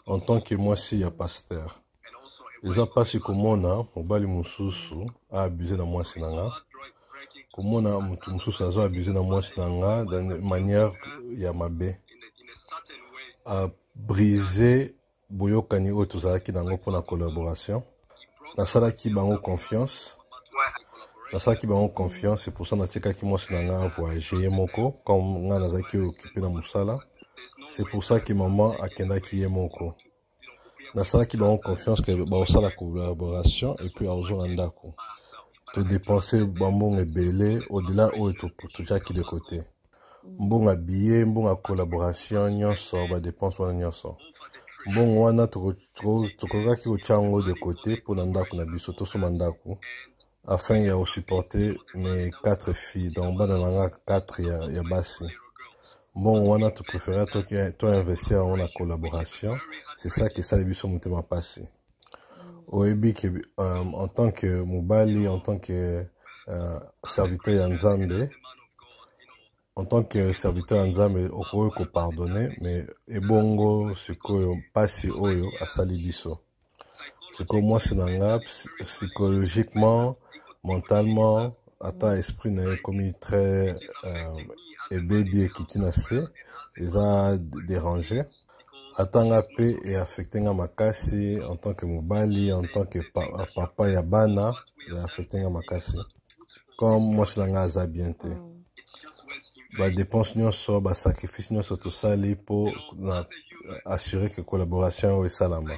En tant que moi si ya pasteur. Eza pasi komona mobali mususu a abusé na mwasi nanga. Komona mutu mususu azo abusé na mwasi nanga d'une manière ya mabe. A brisé boyokani oyo tozalaki nango mpona collaboration. Nasalaki bango confiance. Nasalaki bango confiance, c'est pour ça natikaki mwasi nanga voyager ye moko comme nga nazalaki occupé na musala. C'est pour ça que maman akendaki ye moko. Nasalaki bango confiance que baosala collaboration et puis aozonga ndako. To dépenser bambongo ebele au-delà oyo tozaki de côté. Mbongo billet, mbongo collaboration nyonso ba dépense wana nyonso. Mbongo wana tokozaki kochango de côté pour na ndako na biso tosoma ndako afin ya supporter mes 4 filles donc bana nanga 4 ya basi. Bon, on a tout préféré, toi investir en la collaboration. C'est ça qui ça les biso mutema passé. Oebi que en tant que mobali, en tant que serviteur d'Anzambe, en tant que serviteur d'Anzambe, on peut pardonner, mais ebongo ce que passe oyo à sali biso. C'est que moi c'est nanga psychologiquement, mentalement, ata esprit n'est comme très et baby qui tinase ils a dérangé atanga pe et affecté nga makasi en tant que mobali en tant que papa ya bana et affecté nga makasi comme moi c'est nga za bien te ba dépense nyonso ba sacrifice nyonso to sali pour assurer que collaboration est salama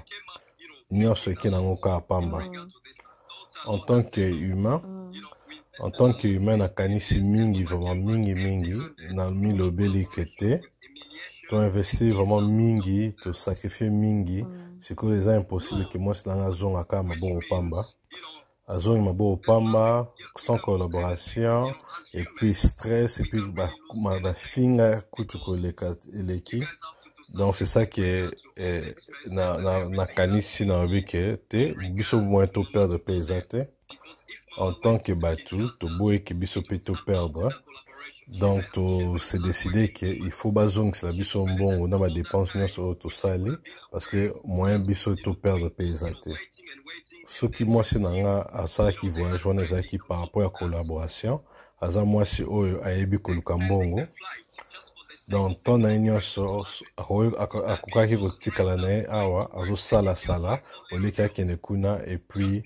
nyonso ki na ngoka pamba en tant que humain. En tant qu'humain, na kanisi mingi, vraiment mingi, na mi lobeli kete, to investir vraiment mingi, to sacrifier mingi, c'est que les impossible que moi c'est dans la zone à kama bon pamba. La zone ma bon pamba, sans collaboration, et puis stress, et puis ma finga kutu leki. Donc c'est ça que na kanisi na obike te, biso moins to perdre paysate. En tant que bateau, to boye que biso peut tout perdre. Donc, c'est décidé qu'il faut bazong c'est la biso bon on a ma dépense sur tout sali parce que moyen biso tout perdre paysate. Ce qui moi c'est nanga à ça qui voyage on est qui par rapport à la collaboration. Aza moi c'est oyo ayebi koluka mbongo. Donc ton union sur akukaki kotikala na awa azo sala oleka kene kuna et puis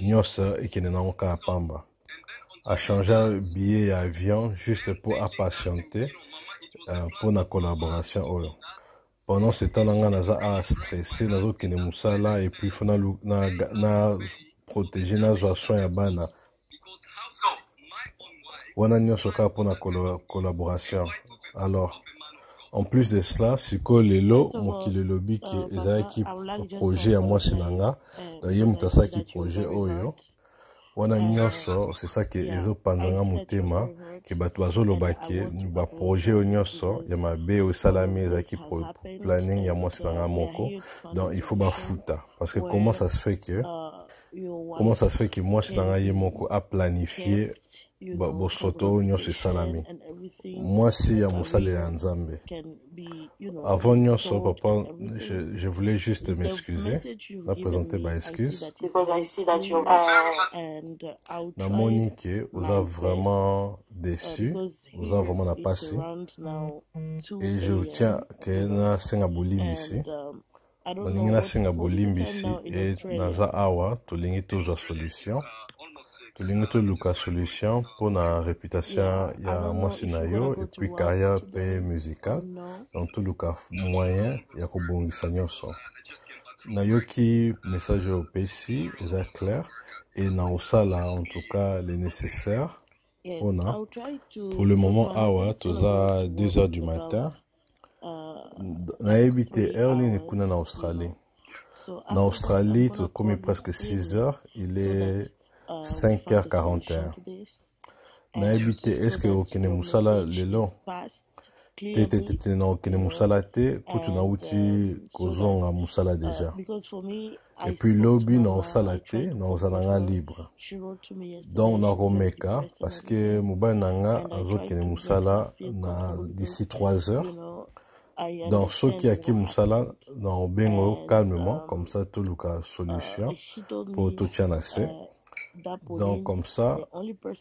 nyonso ekene na oka pamba a changer billet avion juste pour patienter pour la collaboration oyo. Pendant ce temps nga naza a stressé nazo kene musala et puis fona na protéger na zo soin ya bana wana nyonso ka pour la collaboration. Alors, en plus de cela, c'est que les lots, moi qui le lobby qui est qui projet à moi sinanga, d'ailleurs mutasa qui projet oyo, wana nyonso, c'est ça que ezo pandanga mutema, que batu bazo lobake, ba projet o nyonso, ya mabe o salami ezaki planning ya moi sinanga moko, donc il faut ba futa, parce que comment ça se fait que moi sinanga yemoko a planifié bo soto nyonso salami. Moi si ya musale ya Nzambe. Avant nyonso papa, je voulais juste m'excuser, na présenter ma excuse. Na monique, vous avez vraiment déçu, vous avez vraiment la passé. Et je tiens que na senga bolimbisi. Nalingi na senga bolimbisi et naza awa tolingi toujours solution. Tolingi to luka solution pour la réputation ya mwasi na yo et puis carrière pe musicale. Donc tout luka moyen ya kobongisa nyonso. Na yoki message au PC est clair et na osala en tout cas le nécessaire pour le moment awa toza 2 heures du matin. Na ebité early ni kuna na Australie. Na Australie, tu commis presque 6 heures, il est 5h41. Na ebité est-ce que okene musala lelo? Tete na okene musala te, kutu na uti kozonga musala déjà. Et puis lobby na osala te, na ozalanga libre. Donc na romeka parce que mobile nanga azokene musala na d'ici 3 heures. Donc, ceux qui a qui musala dans bengo calmement, comme ça tout le cas solution pour tout chanasser. Donc comme ça,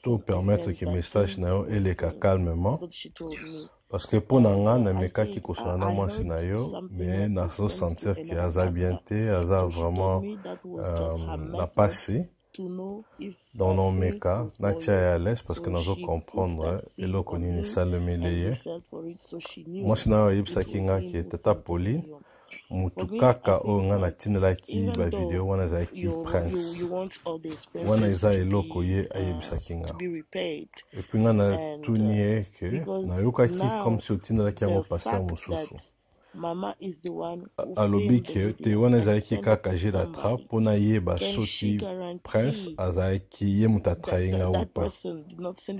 tout permettre que le message na yo ele ka calmement. Parce que pour nanga na meka qui concerne moi c'est na yo, mais na so sentir que aza bien te, aza vraiment na passé. Dans nos meka, na tia à l'aise parce que nous allons comprendre et l'on connaît ça le milieu. Moi c'est na yo yipsa kinga qui est tata Pauline. Mutu kaka o nga na tinelaki ba video wana za ki prince wana eza eloko ye ayebisaki nga et puis nga na tunie ke na yokaki comme si otinelaki yango paster mosusu alobi ke te wana ezalaki kaka jeu d'attrape mpona yeba soki prince azalaki ye mutu atrahi nga ou pas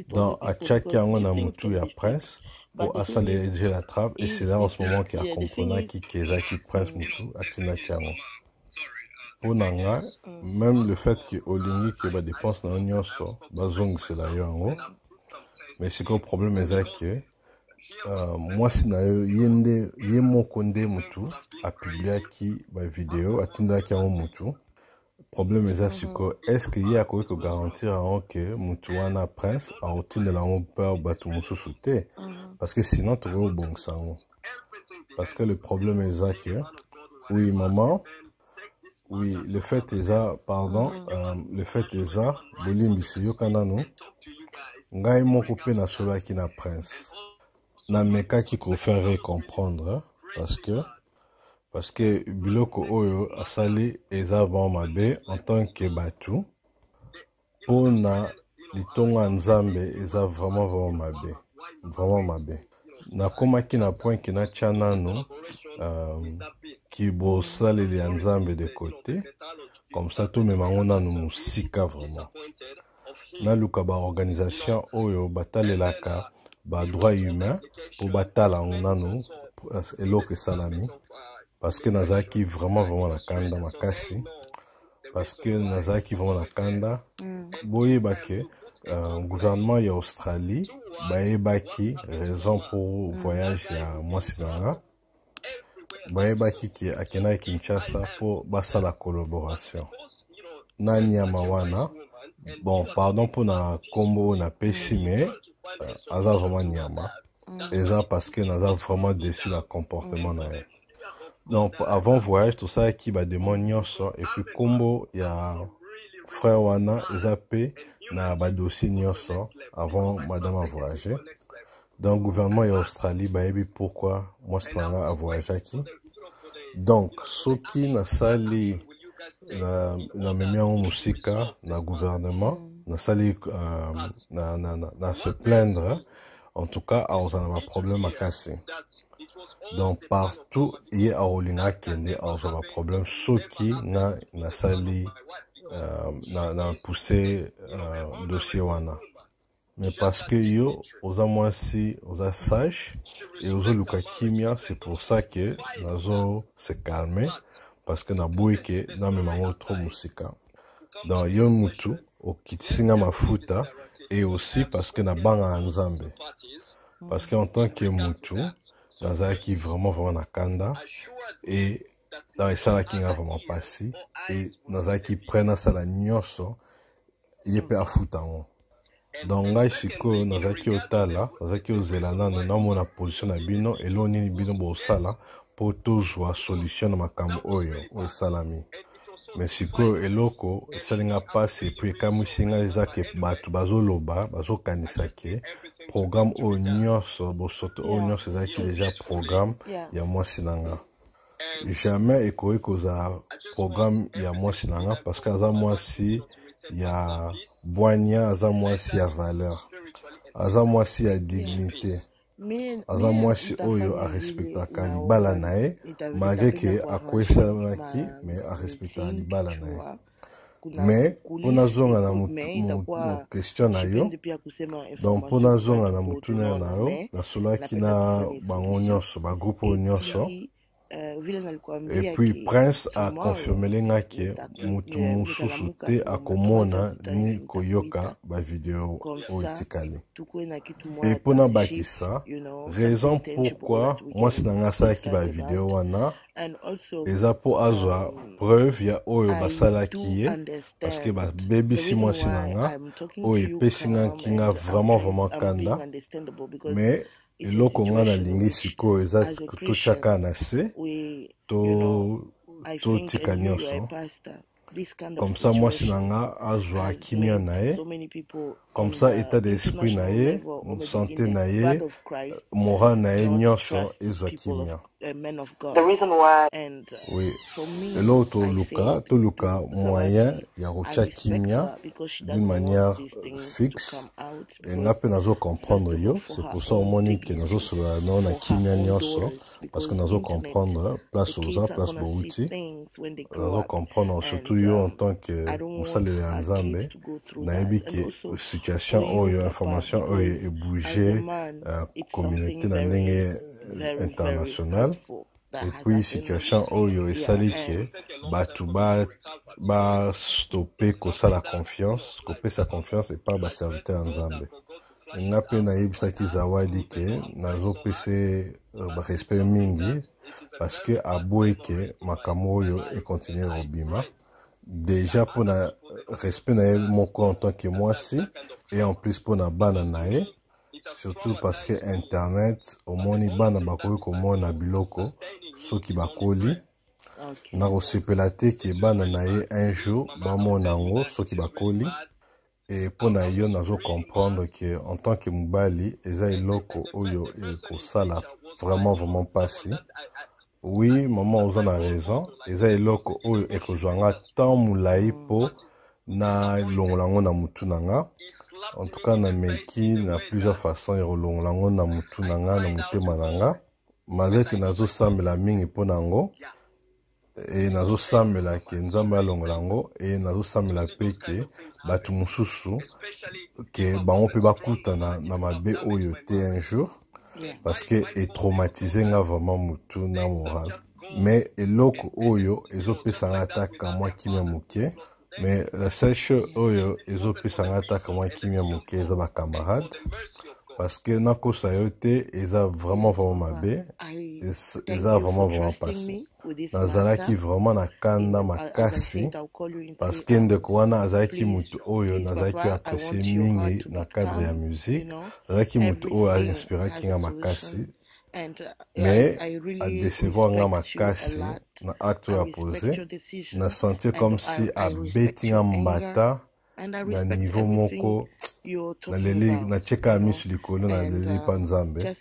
donc atiaki yango na mutu ya prince pour assaler la trappe et c'est là en ce moment qu'il a compris qui est qui prince mutu atina tiango pour nanga même le fait que olingi que ba dépense na nyonso bazong c'est là yango mais c'est que problème est que moi si na yende yemoko nde mutu a publié qui ba vidéo atinda kiango mutu problème est que est-ce qu'il y a quoi que garantir que mutu wana prince a otine la on peur batu mususu te parce que sinon tu vas au bon sang. Parce que le problème est que, oui, maman, oui, le fait est ça, pardon, le fait est ça, Bolimbisi, Yokanano, Ngai mon coupé na sola qui na prince. Na meka qui ko faire comprendre, parce que Biloko Oyo a sali eza bon mabe en tant que batu, pour na litonga nzambe eza vraiment mabe. Vraiment mabe. Na koma ki na point ki na chanano ki bo sale li nzambe de côté comme ça tout même on a nous musika vraiment na luka ba organisation oyo batalelaka ba droit humain pour batala onano eloko salami parce que nazaki vraiment la kanda makasi parce que nazaki vraiment la kanda boye bake gouvernement ya Australie baebaki raison pour voyage ya mwasi nanga baebaki ki akena Kinshasa pour basa la collaboration na nyama wana bon pardon pour na combo na pesi mais aza vraiment nyama eza parce que naza vraiment déçu la comportement na ye donc avant voyage tout ça qui ba demande nyonso et puis combo ya frère wana eza pe na ba dossier nyonso avant madame a voyagé. Donc gouvernement et Australie baebi pourquoi moi snanga a voyagé qui. Donc ceux qui na sali na memia musika na gouvernement na sali na se plaindre en tout cas on a un problème à casser. Donc partout il y a olinga kende on a un problème ceux qui na sali na poussé dossier wana mais parce que yo oza mwasi oza sage et ozo luka kimia c'est pour ça que nazo se calmer parce que na boyeke na memango trop musika donc yo mutu okitisinga mafuta et aussi parce que na banga nzambe parce que en tant que mutu nazaki vraiment na kanda et dans les salles qui n'ont vraiment passé et dans les qui prennent ça la nyonso il peut affouter donc là ici que dans les qui otala dans les qui ozelana nous avons la position à bino et l'on ni bino bo sala pour toujours solution na makambo oyo o salami mais si que eloko salinga passe puis kamusinga ezake batu bazoloba bazokanisa ke programme o nyonso bo soto o nyonso ezaki déjà programme ya mwasi nanga jamais ekoki koza programme ya mwasi nanga parce que aza mwasi ya bwanya aza mwasi ya valeur aza mwasi ya dignité aza mwasi oyo arespectaka libala na ye malgré ke akwesanaki mais arespectaka libala na ye mais mpona zonga na question na yo donc mpona zonga na mutuna na yo nasolaki na bango nyonso bagroupe oyo nyonso Et puis Prince a confirmé lenga ke mutu mususu te akomona ni koyoka ba video oitikali. Et pona bakisa, raison pourquoi moi sinanga salaki ba video wana eza po azwa preuve ya oyo basalaki ye parce que ba baby si moi sinanga oyo epesi nga kinga vraiment kanda mais eloko nga nalingi sikoyo eza totyaka na se totika nyonso comme ça moi sinanga azwa kimia na ye comme ça état d'esprit na ye santé na ye moral na ye nyonso ezwa kimia. Oui, eloko toluka moyen ya kotya kimia d'une manière fixe et nga mpe nazo comprendre yo, c'est pour ça omoni ke nazosolola no na kimia nyonso parce que nazo comprendre place oza place bouti nazo comprendre surtout yo en tant que mosaleli ya nzambe nayebi ke situation oyo information oyo ebouge communauté na ndenge international. Et puis situation oyo esali ke batu ba stopper kosala confiance kopesa confiance epa baserviteur ya nzambe. Nga mpe nayebisaki zawadi ke nazopese barespect mingi parce que aboyi ke makambo oyo ekontinue kobima déjà mpona respect na ye moko en tant que mwasi et en plus mpona bana na ye surtout parce que internet omoni bana bakoki komona biloko soki bakoli na kosepela te ke bana na ye un jour bamona yango soki bakoli et mpona yo nazo comprendre que en tant que mobali eza eloko oyo ekosala vraiment mpasi. Oui maman oza na raison eza eloko oyo ekozwanga temps molai mpo na longola yango na mutu na nga. En tout cas na meki na plusieurs façons ya kolongola yango na mutu na nga na motema na nga malgré que nazosambela mingi mpo na yango e nazosambela ke nzambe alongola yango e nazosambela mpe ke bato mosusu ke bango mpe bakutana na mabe oyo te un jour parce que etraumatize nga vraiment mutu na moral mais eloko oyo ezopesanga ataka mwa kimia moke. Mais la seule chose oyo ezopesanga ataka mwa kimia moke eza bacamarade parce que nakosa yo te eza vraiment mabe eza vraiment passé nazalaki vraiment na kanda makasi parce que ndeko wana azalaki mutu oyo nazalaki apprécié mingi na cadre ya musique azalaki mutu oyo ainspiraki nga makasi mais adecevoir nga makasi na acte oyo apose na sentir comme si abeti nga mbata na niveau moko naleli natieka misu likolo naleli mpa nzambe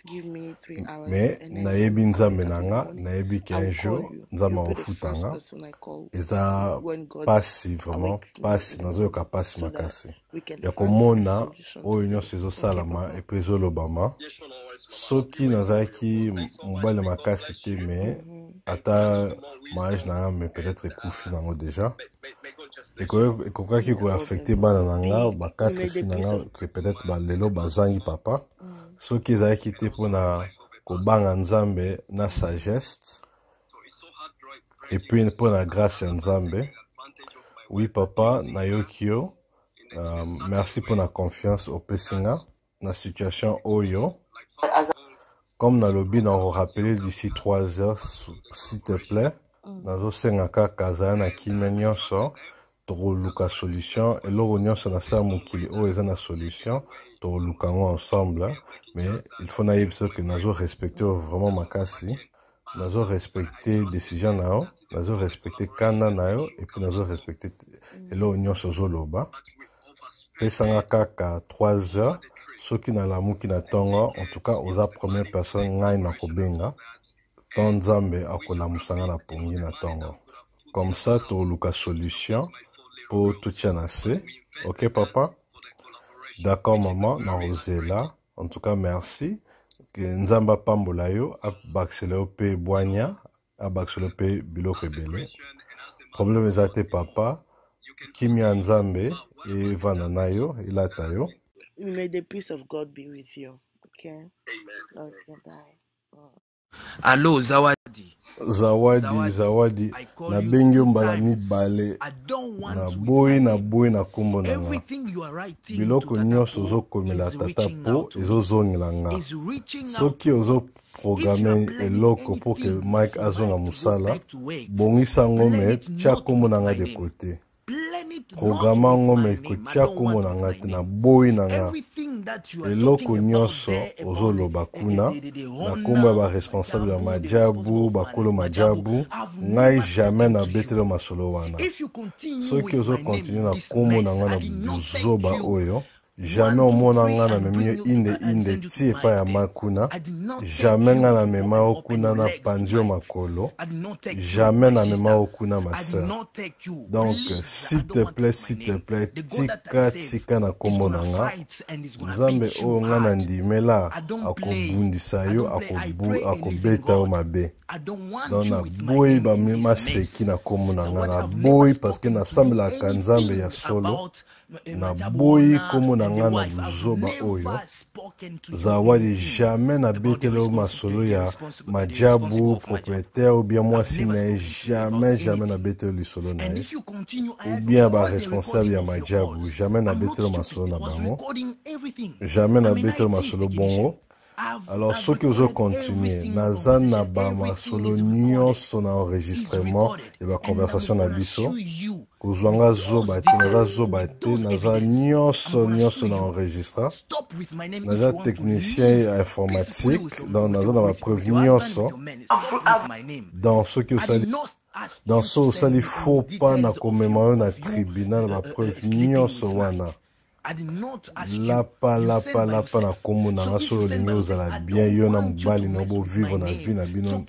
mais nayebi nzambe na nga nayebi ke un jour nzambe akofutanga eza pasi vraiment pasi nazoyoka pasi makasi ya komona oyo nyonso ezosalama epe ezolobama soki nazalaki mobali makasi te mais ata mariage na nga mais peut-être ekufi nango déjà ekokaki koaffecte bana na nga bakatre fi na nga que peut-être balelo bazangi papa soki ezalaki te mpona kobanga nzambe na sagesse et puis mpona grâce ya nzambe. Oui papa nayoki yo merci mpona confiance opesi nga na situation oyo comme nalobi na korapele d'ici 3 heures s'il te plaît nazosenga kaka azala na kimia nyonso tokoluka solution eloko nyonso na sala mokili oyo eza na solution tokoluka yango ensemble mais il faut nayebisa ke nazo respecte vraiment makasi nazo respecte décision na yo nazo respecte kanda na yo et puis nazo respecte eloko nyonso ozoloba pesanga kaka 3 heures soki nalamuki na ntongo en tout cas oza première personne ngai na kobenga to nzambe akolamusanga na pongi na ntongo comme ça tokoluka solution po totia na se. Ok papa d'accord maman nakozela en tout cas merci ke nzambe apambola yo abakisela yo mpe bwanya abakisela yo mpe biloko ebele problème eza te papa kimia nzambe evanda na yo elata yo. May the peace of God be with you. Okay? Amen. Okay, bye. Allo, Zawadi. Zawadi. Na bengi mbala mibale. Na boy na kombo na nga. Biloko nyonso ozokomela tata po ezozongela nga. Soki ozo programme eloko pour que Mike azonga musala, bongisa ngome tia kombo na nga de côté. Programme ngome tia kombo na nga te na boy na nga. Eloko nyonso ozoloba kuna na kombo ya ba responsable ya majabu bakolo majabu ngai jamais na betelo masolo wana. Soki ozo continue na kombo na nga na buzoba oyo jamais omona nga na memi inde ti epa ya makuna, jamais nga na mema okuna na panzio makolo, jamais na mema okuna ma sœur. Donc s'il te plaît tika na kombo na nga nzambe oyo nga na ndimela akobundisa yo akobeta yo mabe. Donc na boyi maseki na kombo na nga na boyi parce que nasambelaka nzambe ya solo na boyi kombo na nga na buzoba oyo Zawadi jamais na betelo masolo ya majabu propriétaire ou bien mwasi na ye jamais na betelo lisolo na ye ou bien ba responsable ya majabu jamais na betelo masolo na bango jamais na betelo masolo bongo. Alors ceux qui osent continuer naza na ba masolo nyonso na enregistrement et ba conversation na biso kozwanga zoba te naza zoba te naza nyonso na enregistra naza technicien informatique donc naza na ba preuve nyonso dans ceux qui osali faux pas na komema na tribunal ba preuve nyonso wana lapa na kombo na nga so olingi ozala bien yo na mobali na bo vivre na vie na bino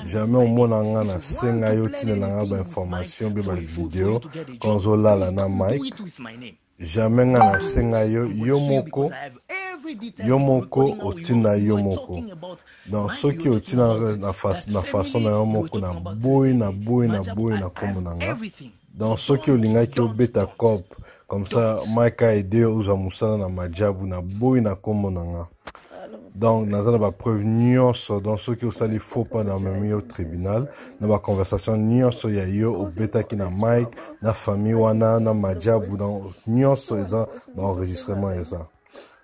jamais omona nga na senga yo tinela nga ba information be ba video quand ozolala na Mike jamais nga na senga yo moko otina yo moko donc soki otina na façon na yo moko na boy na kombo na nga donc soki olingaki obeta cop comme ça Mike a aidé aux musala na majabu na boy na kombo na nga donc naza na ba preuve nyonso donc soki osali faux pas na memi au tribunal na ba conversation nyonso ya yo obetaki na Mike na famille wana na majabu donc nyonso eza ba enregistrement eza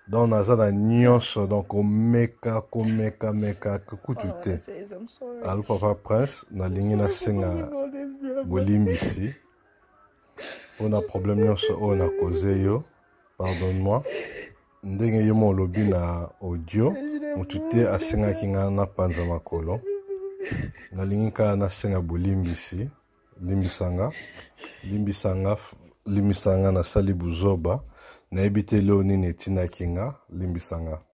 donc naza na nyonso donc omeka kutu te. Allo papa prince nalingi nasenga bolimbisi on a problème nyonso oyo na cause yo pardonne-moi ndenge yo molobi na audio mutu te asengaki nga na panza makolo nalingi kaka nasenga bolimbisi limbisanga nasali buzoba nayebi te leo nini etindaki nga limbisanga.